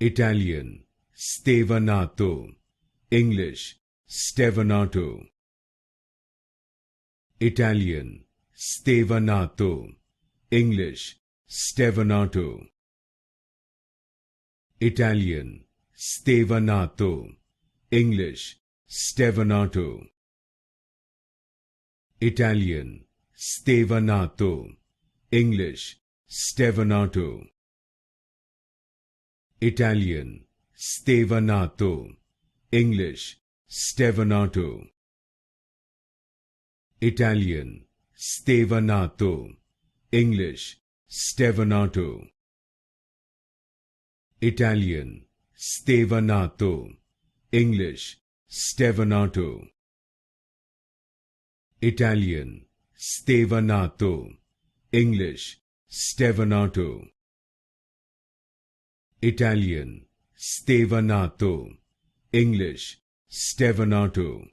Italian, Stevanato. English, Stevanato. Italian, Stevanato. English, Stevanato. Italian, Stevanato. English, Stevanato. Italian, Stevanato. English, Stevanato. Italian, Stevanato. English, Stevanato. Italian, Stevanato. English, Stevanato. Italian, Stevanato. English, Stevanato. Italian, Stevanato. English, Stevanato. Italian, Stevanato. English, Stevanato.